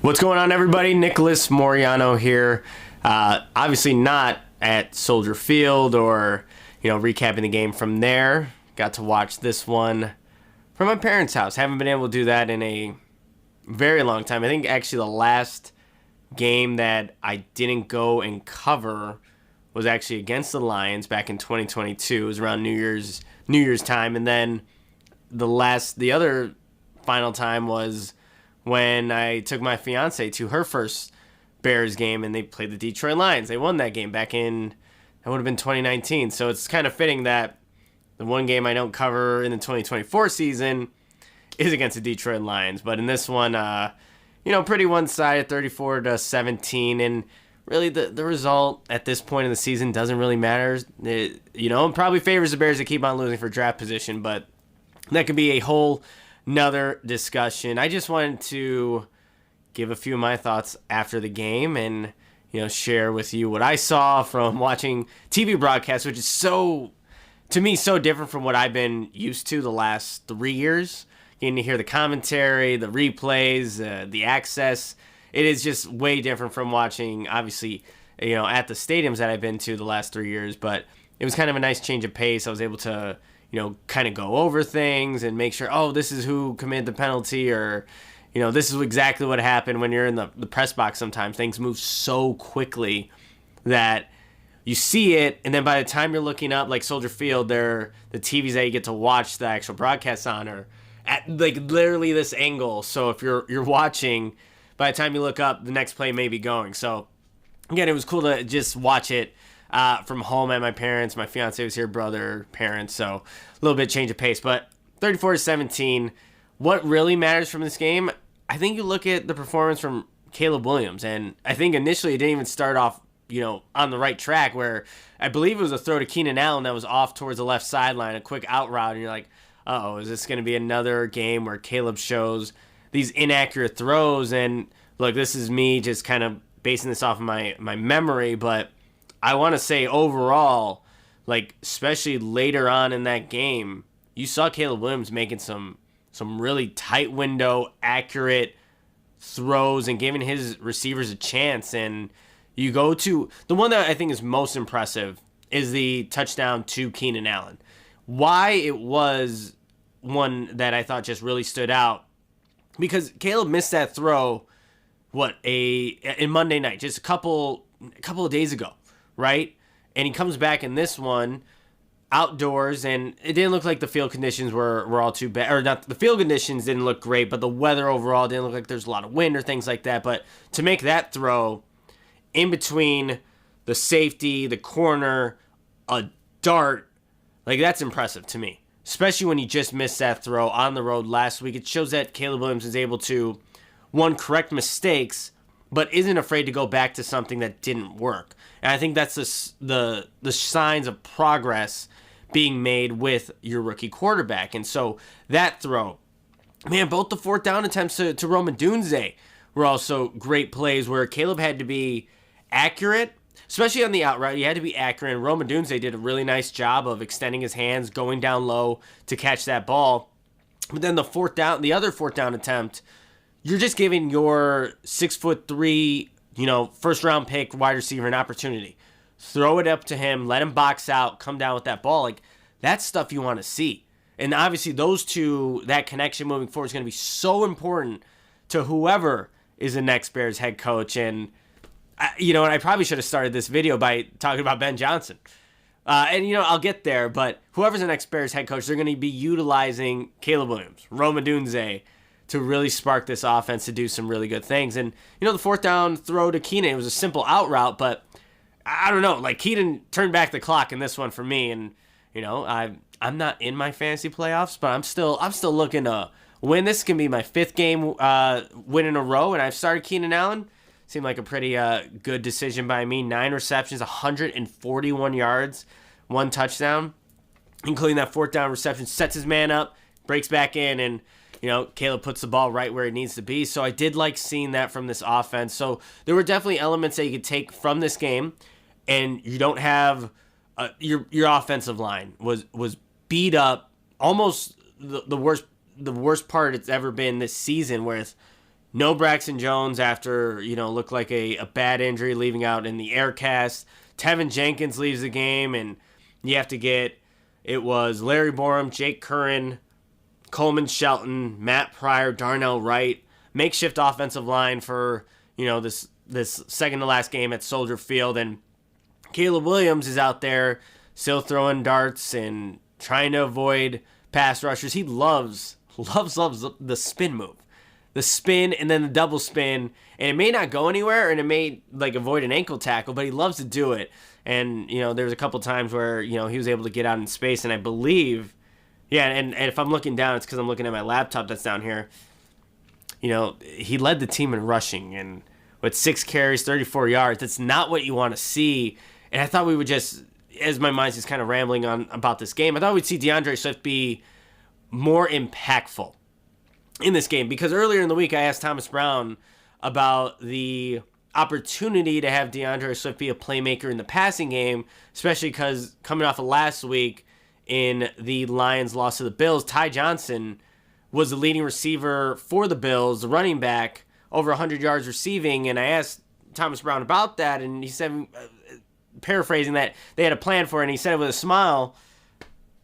What's going on, everybody? Nicholas Moreano here. Obviously not at Soldier Field or, recapping the game from there. Got to watch this one from my parents' house. Haven't been able to do that in a very long time. I think actually the last game that I didn't go and cover was actually against the Lions back in 2022. It was around New Year's time, and then the other final time was when I took my fiance to her first Bears game, and they played the Detroit Lions. They won that game back in, that would have been 2019. So it's kind of fitting that the one game I don't cover in the 2024 season is against the Detroit Lions. But in this one, pretty one-sided, 34-17, and really the result at this point in the season doesn't really matter. It probably favors the Bears to keep on losing for draft position, but that could be a whole another discussion. I just wanted to give a few of my thoughts after the game and, share with you what I saw from watching TV broadcasts, which is to me, so different from what I've been used to the last 3 years. Getting to hear the commentary, the replays, the access. It is just way different from watching, obviously, at the stadiums that I've been to the last 3 years. But it was kind of a nice change of pace. I was able to kind of go over things and make sure, this is who committed the penalty, or, this is exactly what happened. When you're in the press box, sometimes things move so quickly that you see it, and then by the time you're looking up, like Soldier Field, the TVs that you get to watch the actual broadcast on are at like literally this angle. So if you're watching, by the time you look up, the next play may be going. So again, it was cool to just watch it from home at my parents. My fiance was here, brother, parents, so a little bit change of pace. But 34-17, what really matters from this game, I think you look at the performance from Caleb Williams, and I think initially it didn't even start off, on the right track, where I believe it was a throw to Keenan Allen that was off towards the left sideline, a quick out route, and you're like, is this going to be another game where Caleb shows these inaccurate throws? And look, this is me just kind of basing this off of my memory, but I want to say overall, like especially later on in that game, you saw Caleb Williams making some really tight window, accurate throws and giving his receivers a chance. And you go to the one that I think is most impressive is the touchdown to Keenan Allen. Why it was one that I thought just really stood out, because Caleb missed that throw in Monday night, just a couple of days ago, right? And he comes back in this one outdoors, and it didn't look like the field conditions were all too bad, or not, the field conditions didn't look great, but the weather overall didn't look like there's a lot of wind or things like that. But to make that throw in between the safety, the corner, a dart, like that's impressive to me, especially when he just missed that throw on the road last week. It shows that Caleb Williams is able to, one, correct mistakes, but isn't afraid to go back to something that didn't work. And I think that's the signs of progress being made with your rookie quarterback. And so that throw, man, both the fourth down attempts to Rome Odunze were also great plays where Caleb had to be accurate, especially on the out route. He had to be accurate, and Rome Odunze did a really nice job of extending his hands, going down low to catch that ball. But then the other fourth down attempt, you're just giving your 6'3", first round pick wide receiver an opportunity. Throw it up to him, let him box out, come down with that ball. Like, that's stuff you want to see. And obviously those two, that connection moving forward is going to be so important to whoever is the next Bears head coach. And, I probably should have started this video by talking about Ben Johnson. I'll get there, but whoever's the next Bears head coach, they're going to be utilizing Caleb Williams, Rome Odunze, to really spark this offense to do some really good things. And, the fourth down throw to Keenan, it was a simple out route, but I don't know, like Keenan turned back the clock in this one for me. And, I'm not in my fantasy playoffs, but I'm still looking to win. This can be my fifth game win in a row, and I've started Keenan Allen. Seemed like a pretty good decision by me. 9 receptions, 141 yards, 1 touchdown, including that fourth down reception. Sets his man up, breaks back in, and Caleb puts the ball right where it needs to be. So I did like seeing that from this offense. So there were definitely elements that you could take from this game, and you don't have your offensive line was beat up, almost the worst part it's ever been this season, where No Braxton Jones after, looked like a bad injury leaving out in the air cast. Tevin Jenkins leaves the game, and you have to get, it was Larry Borum, Jake Curran, Coleman Shelton, Matt Pryor, Darnell Wright, makeshift offensive line for, this second to last game at Soldier Field. And Caleb Williams is out there still throwing darts and trying to avoid pass rushers. He loves the spin move. The spin and then the double spin, and it may not go anywhere, and it may avoid an ankle tackle, but he loves to do it. And there was a couple times where he was able to get out in space, and I believe, and if I'm looking down, it's because I'm looking at my laptop that's down here. He led the team in rushing, and with 6 carries, 34 yards. That's not what you want to see. And I thought we would just, as my mind's just kind of rambling on about this game, I thought we'd see DeAndre Swift be more impactful in this game, because earlier in the week I asked Thomas Brown about the opportunity to have DeAndre Swift be a playmaker in the passing game, especially because coming off of last week in the Lions' loss to the Bills, Ty Johnson was the leading receiver for the Bills, the running back, over 100 yards receiving, and I asked Thomas Brown about that, and he said, paraphrasing, that they had a plan for it, and he said it with a smile,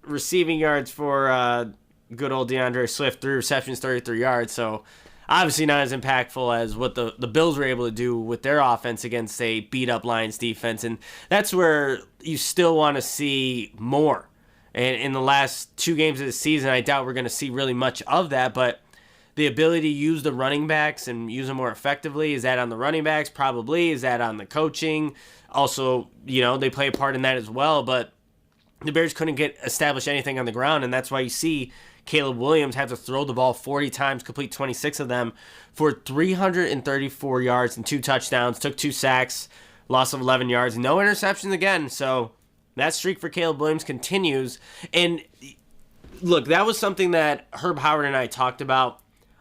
receiving yards for good old DeAndre Swift, 3 receptions, 33 yards. So obviously not as impactful as what the Bills were able to do with their offense against a beat-up Lions defense. And that's where you still want to see more. And in the last 2 games of the season, I doubt we're going to see really much of that. But the ability to use the running backs and use them more effectively, is that on the running backs? Probably. Is that on the coaching? Also, they play a part in that as well. But the Bears couldn't establish anything on the ground, and that's why you see Caleb Williams have to throw the ball 40 times, complete 26 of them for 334 yards and 2 touchdowns, took 2 sacks, loss of 11 yards, no interceptions again. So that streak for Caleb Williams continues. And look, that was something that Herb Howard and I talked about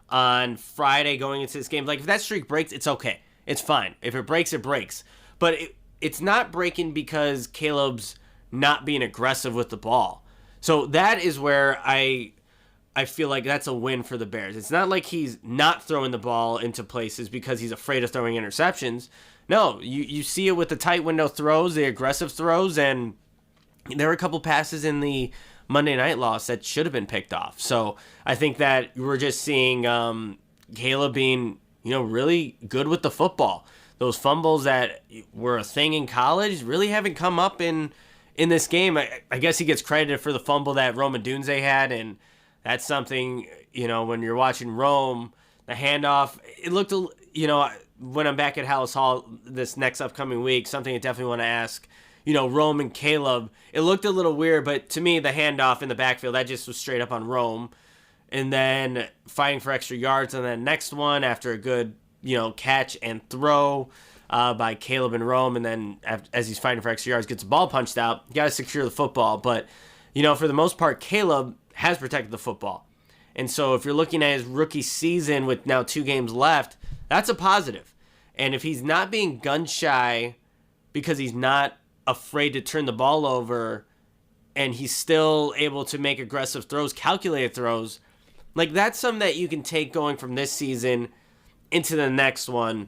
on Friday going into this game. If that streak breaks, it's okay. It's fine. If it breaks, it breaks. But it's not breaking because Caleb's not being aggressive with the ball. So that is where I feel like that's a win for the Bears. It's not like he's not throwing the ball into places because he's afraid of throwing interceptions. No, you see it with the tight window throws, the aggressive throws, and there were a couple passes in the Monday night loss that should have been picked off. So I think that we're just seeing Caleb being, really good with the football. Those fumbles that were a thing in college really haven't come up in this game. I guess he gets credited for the fumble that Rome Odunze had, and that's something, when you're watching Rome, the handoff, it looked, when I'm back at Hallis Hall this next upcoming week, something I definitely want to ask, Rome and Caleb, it looked a little weird, but to me, the handoff in the backfield, that just was straight up on Rome. And then fighting for extra yards on that next one after a good, catch and throw by Caleb and Rome. And then as he's fighting for extra yards, gets the ball punched out. You got to secure the football. But, for the most part, Caleb has protected the football. And so if you're looking at his rookie season with now 2 games left, that's a positive. And if he's not being gun shy because he's not afraid to turn the ball over and he's still able to make aggressive throws, calculated throws, that's something that you can take going from this season into the next one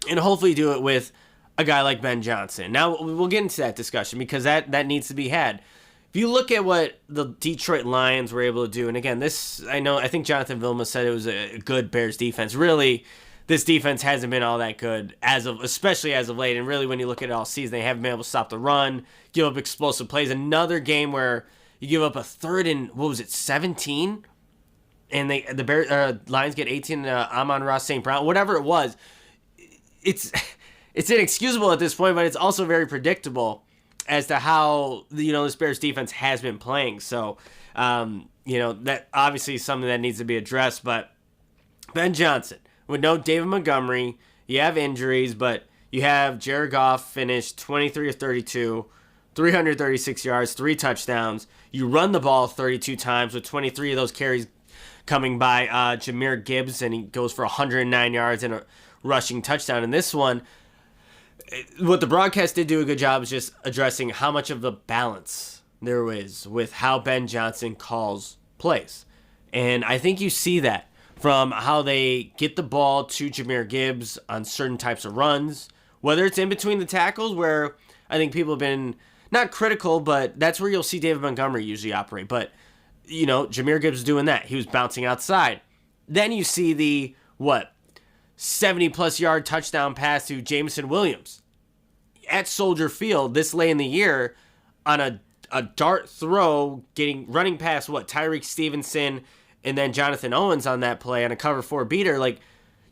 and hopefully do it with a guy like Ben Johnson. Now, we'll get into that discussion because that needs to be had. If you look at what the Detroit Lions were able to do, and again, I think Jonathan Vilma said it was a good Bears defense. Really, this defense hasn't been all that good especially as of late. And really, when you look at it all season, they haven't been able to stop the run, give up explosive plays. Another game where you give up a 3rd and 17, and the Lions get 18. Amon-Ra St. Brown, whatever it was. It's inexcusable at this point, but it's also very predictable as to how this Bears defense has been playing. So that obviously is something that needs to be addressed. But Ben Johnson, with no David Montgomery, you have injuries, but you have Jared Goff finished 23 of 32, 336 yards, 3 touchdowns. You run the ball 32 times with 23 of those carries coming by Jahmyr Gibbs, and he goes for 109 yards and a rushing touchdown. In this one, what the broadcast did do a good job is just addressing how much of the balance there is with how Ben Johnson calls plays. And I think you see that from how they get the ball to Jahmyr Gibbs on certain types of runs, whether it's in between the tackles, where I think people have been not critical, but that's where you'll see David Montgomery usually operate. But, Jahmyr Gibbs doing that. He was bouncing outside. Then you see the, 70-plus yard touchdown pass to Jameson Williams at Soldier Field this late in the year on a dart throw, running past Tyreek Stevenson and then Jonathan Owens on that play on a cover 4 beater. Like,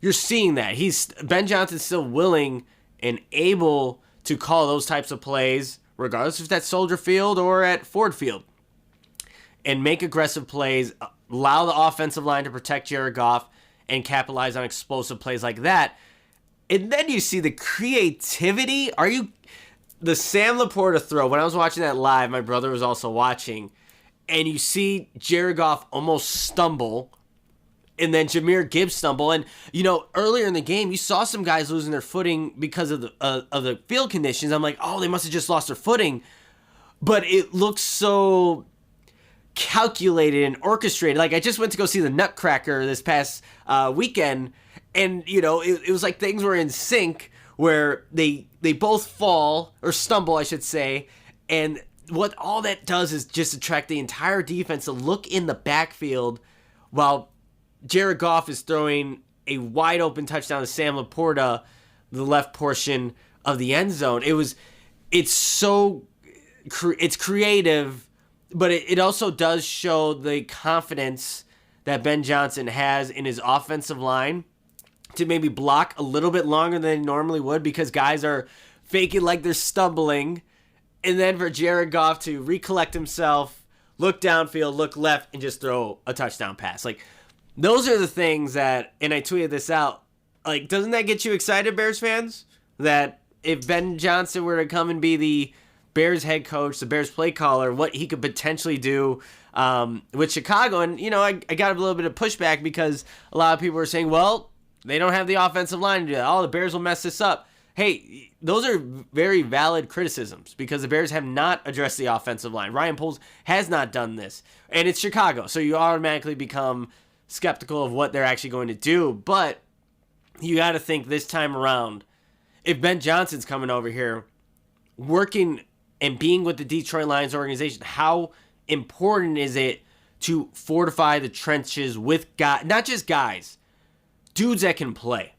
you're seeing that. Ben Johnson's still willing and able to call those types of plays, regardless if that's Soldier Field or at Ford Field, and make aggressive plays, allow the offensive line to protect Jared Goff, and capitalize on explosive plays like that. And then you see the creativity. The Sam Laporta throw, when I was watching that live, my brother was also watching, and you see Jared Goff almost stumble, and then Jahmyr Gibbs stumble. And, earlier in the game, you saw some guys losing their footing because of the field conditions. I'm like, oh, they must have just lost their footing. But it looks so calculated and orchestrated. Like, I just went to go see the Nutcracker this past weekend, and, it was like things were in sync where they both fall, or stumble, I should say, and what all that does is just attract the entire defense to look in the backfield while Jared Goff is throwing a wide open touchdown to Sam Laporta, the left portion of the end zone. It's creative, but it also does show the confidence that Ben Johnson has in his offensive line to maybe block a little bit longer than they normally would, because guys are faking like they're stumbling, and then for Jared Goff to recollect himself, look downfield, look left, and just throw a touchdown pass. Like, those are the things that, and I tweeted this out, like, doesn't that get you excited, Bears fans? That if Ben Johnson were to come and be the Bears head coach, the Bears play caller, what he could potentially do with Chicago. And, I got a little bit of pushback because a lot of people were saying, well, they don't have the offensive line to do that. Oh, the Bears will mess this up. Hey, those are very valid criticisms because the Bears have not addressed the offensive line. Ryan Poles has not done this. And it's Chicago, so you automatically become skeptical of what they're actually going to do. But you got to think this time around, if Ben Johnson's coming over here, working and being with the Detroit Lions organization, how important is it to fortify the trenches with guys, not just guys, dudes that can play.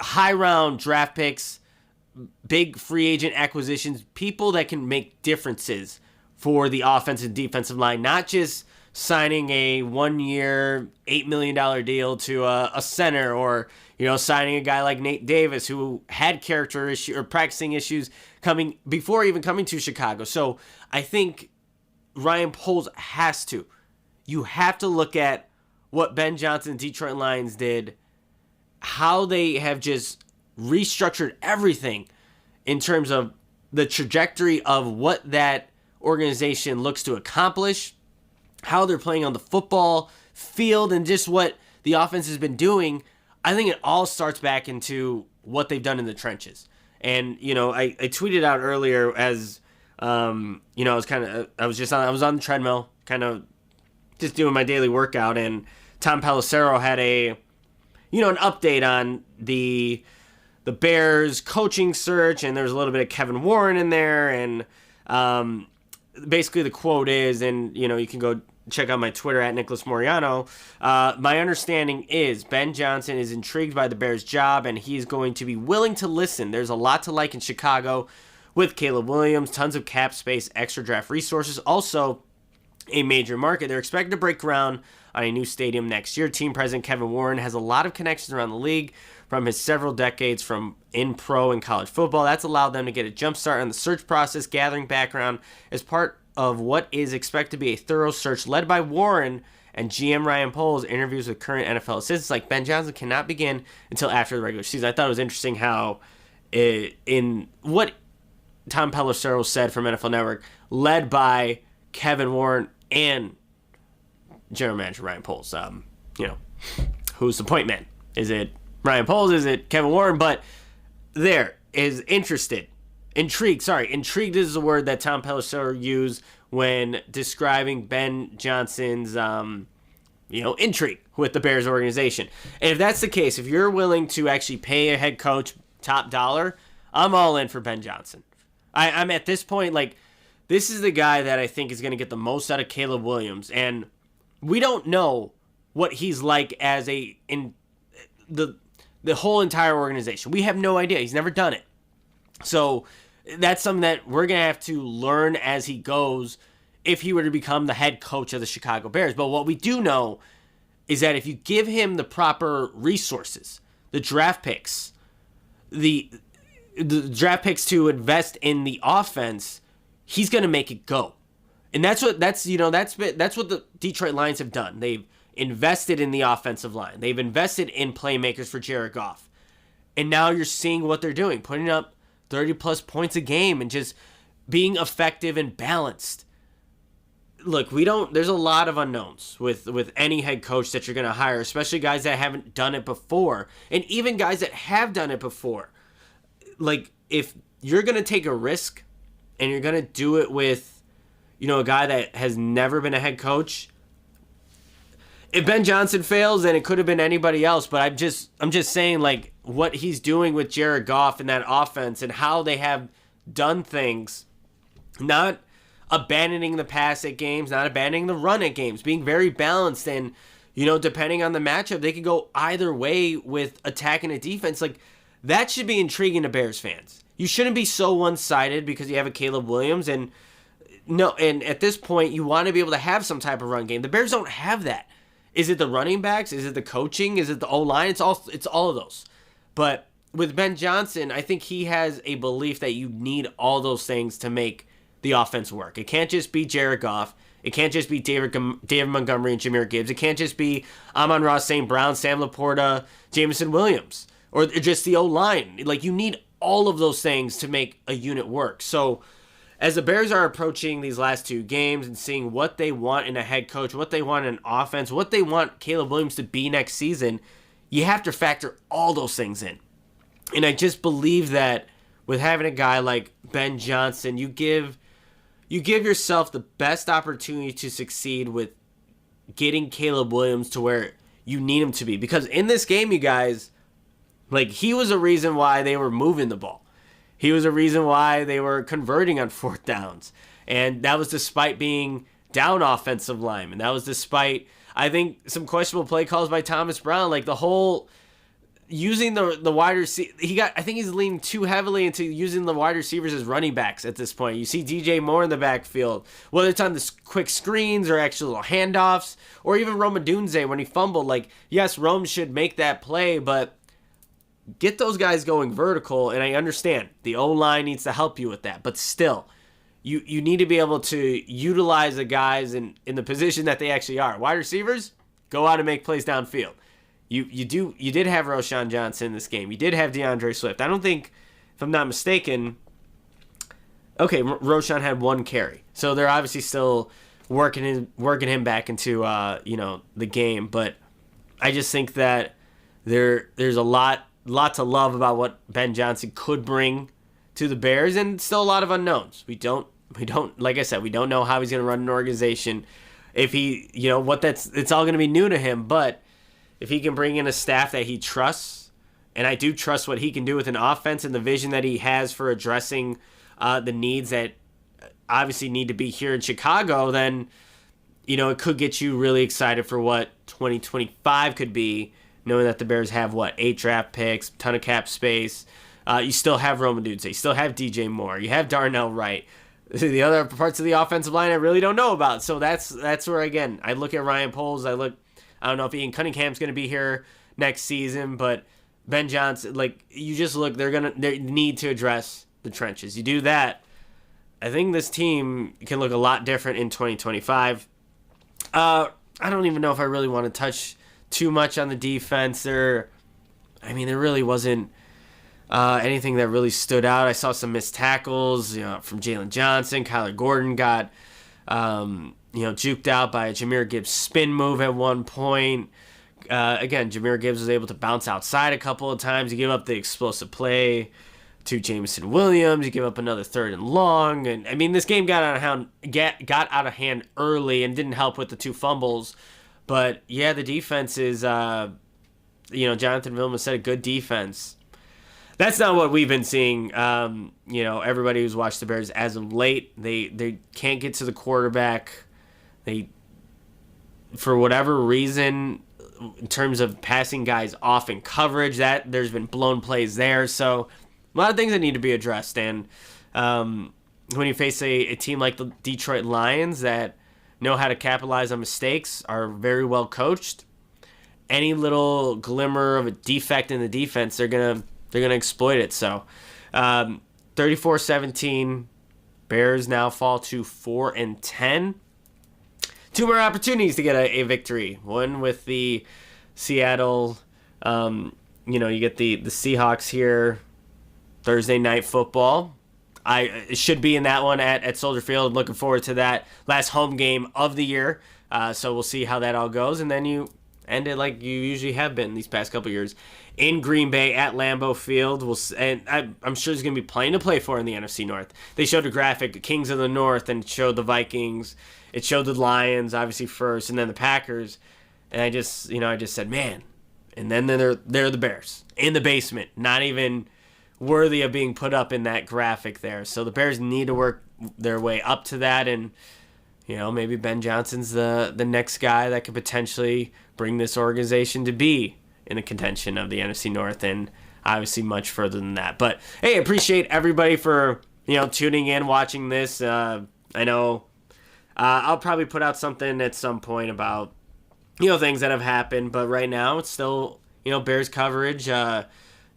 High round draft picks, big free agent acquisitions, people that can make differences for the offensive and defensive line, not just signing a 1-year, $8 million deal to a center, or, signing a guy like Nate Davis who had character issue or practicing issues before even coming to Chicago. So I think Ryan Poles you have to look at what Ben Johnson and Detroit Lions did, how they have just restructured everything in terms of the trajectory of what that organization looks to accomplish, how they're playing on the football field, and just what the offense has been doing. I think it all starts back into what they've done in the trenches. And, I tweeted out earlier as, I was on the treadmill, kind of just doing my daily workout, and Tom Pelissero had an update on the Bears coaching search, and there's a little bit of Kevin Warren in there, and basically the quote is, and you can go check out my Twitter at Nicholas Moreano. My understanding is Ben Johnson is intrigued by the Bears' job, and he's going to be willing to listen. There's a lot to like in Chicago with Caleb Williams, tons of cap space, extra draft resources, also a major market. They're expected to break ground on a new stadium next year. Team president Kevin Warren has a lot of connections around the league from his several decades from in pro and college football. That's allowed them to get a jump start on the search process, gathering background as part of what is expected to be a thorough search led by Warren and GM Ryan Poles. Interviews with current NFL assistants like Ben Johnson cannot begin until after the regular season. I thought it was interesting how in what Tom Pelissero said from NFL Network, led by Kevin Warren and general manager Ryan Poles. Who's the point man? Is it Ryan Poles? Is it Kevin Warren? But there is intrigued is the word that Tom Pelissero used when describing Ben Johnson's intrigue with the Bears organization. And if that's the case, if you're willing to actually pay a head coach top dollar, I'm all in for Ben Johnson. I'm at this point, like, this is the guy that I think is going to get the most out of Caleb Williams. And we don't know what he's like as in the whole entire organization. We have no idea. He's never done it. So that's something that we're going to have to learn as he goes if he were to become the head coach of the Chicago Bears. But what we do know is that if you give him the proper resources, the draft picks, the draft picks to invest in the offense, he's going to make it go. And that's what the Detroit Lions have done. They've invested in the offensive line. They've invested in playmakers for Jared Goff. And now you're seeing what they're doing, putting up 30-plus points a game and just being effective and balanced. Look, there's a lot of unknowns with any head coach that you're going to hire, especially guys that haven't done it before. And even guys that have done it before. Like, if you're going to take a risk and you're going to do it with, a guy that has never been a head coach, if Ben Johnson fails, then it could have been anybody else. But I'm just saying, like, what he's doing with Jared Goff and that offense and how they have done things, not abandoning the pass at games, not abandoning the run at games, being very balanced. And, depending on the matchup, they could go either way with attacking a defense. Like, that should be intriguing to Bears fans. You shouldn't be so one-sided because you have a Caleb Williams. And at this point, you want to be able to have some type of run game. The Bears don't have that. Is it the running backs? Is it the coaching? Is it the O-line? It's all of those. But with Ben Johnson, I think he has a belief that you need all those things to make the offense work. It can't just be Jared Goff. It can't just be David Montgomery and Jahmyr Gibbs. It can't just be Amon-Ra St. Brown, Sam Laporta, Jameson Williams, or just the O-line. Like, you need all of those things to make a unit work. So as the Bears are approaching these last two games and seeing what they want in a head coach, what they want in an offense, what they want Caleb Williams to be next season, you have to factor all those things in. And I just believe that with having a guy like Ben Johnson, you give yourself the best opportunity to succeed with getting Caleb Williams to where you need him to be. Because in this game, you guys, like, he was a reason why they were moving the ball. He was a reason why they were converting on fourth downs. And that was despite being down offensive linemen. That was despite, I think, some questionable play calls by Thomas Brown. Like, the whole using the wide receiver, I think he's leaning too heavily into using the wide receivers as running backs at this point. You see DJ Moore in the backfield, whether it's on the quick screens or actual little handoffs, or even Rome Odunze when he fumbled. Like, yes, Rome should make that play, but get those guys going vertical, and I understand the O-line needs to help you with that, but still, you need to be able to utilize the guys in the position that they actually are. Wide receivers, go out and make plays downfield. You did have Roschon Johnson in this game. You did have DeAndre Swift. I don't think, if I'm not mistaken, okay, Roschon had one carry, so they're obviously still working him back into the game. But I just think that there's a lot to love about what Ben Johnson could bring to the Bears, and still a lot of unknowns. We don't, like I said, we don't know how he's going to run an organization. If he, it's all going to be new to him, but if he can bring in a staff that he trusts, and I do trust what he can do with an offense and the vision that he has for addressing the needs that obviously need to be here in Chicago, then, it could get you really excited for what 2025 could be, knowing that the Bears have, 8 draft picks, ton of cap space. You still have Rome Odunze. You still have DJ Moore. You have Darnell Wright. The other parts of the offensive line I really don't know about. So that's where, again, I look at Ryan Poles. I don't know if Ian Cunningham's going to be here next season, but Ben Johnson, you just look, they need to address the trenches. You do that, I think this team can look a lot different in 2025. I don't even know if I really want to touch too much on the defense. There really wasn't anything that really stood out. I saw some missed tackles, from Jalen Johnson. Kyler Gordon got, juked out by a Jahmyr Gibbs spin move at one point. Again, Jahmyr Gibbs was able to bounce outside a couple of times. He gave up the explosive play to Jameson Williams. He gave up another 3rd and long. And this game got out of hand early and didn't help with the 2 fumbles. But yeah, the defense is, Jonathan Vilma said a good defense. That's not what we've been seeing. Everybody who's watched the Bears as of late, they can't get to the quarterback. They, for whatever reason, in terms of passing guys off in coverage, that there's been blown plays there. So a lot of things that need to be addressed. And when you face a team like the Detroit Lions that know how to capitalize on mistakes, are very well coached, any little glimmer of a defect in the defense, they're gonna exploit it. So 34-17, Bears now fall to 4-10. Two more opportunities to get a victory. One with the Seattle, you get the Seahawks here Thursday night football. I should be in that one at Soldier Field. Looking forward to that last home game of the year. So we'll see how that all goes. And then you end it like you usually have been these past couple years in Green Bay at Lambeau Field. I'm sure there's going to be plenty to play for in the NFC North. They showed a graphic, the Kings of the North, and showed the Vikings. It showed the Lions, obviously, first, and then the Packers. And I just said, man. And then they're the Bears in the basement, not even worthy of being put up in that graphic there. So the Bears need to work their way up to that, and maybe Ben Johnson's the next guy that could potentially bring this organization to be in the contention of the NFC North, and obviously much further than that. But hey, appreciate everybody for tuning in, watching this. I know I'll probably put out something at some point about things that have happened, but right now it's still Bears coverage.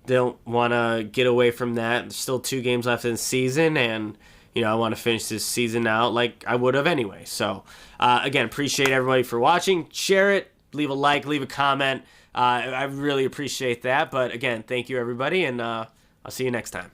Don't want to get away from that. There's still 2 games left in the season, and I want to finish this season out like I would have anyway. So again, appreciate everybody for watching. Share it, leave a like, leave a comment. I really appreciate that. But again, thank you everybody, and I'll see you next time.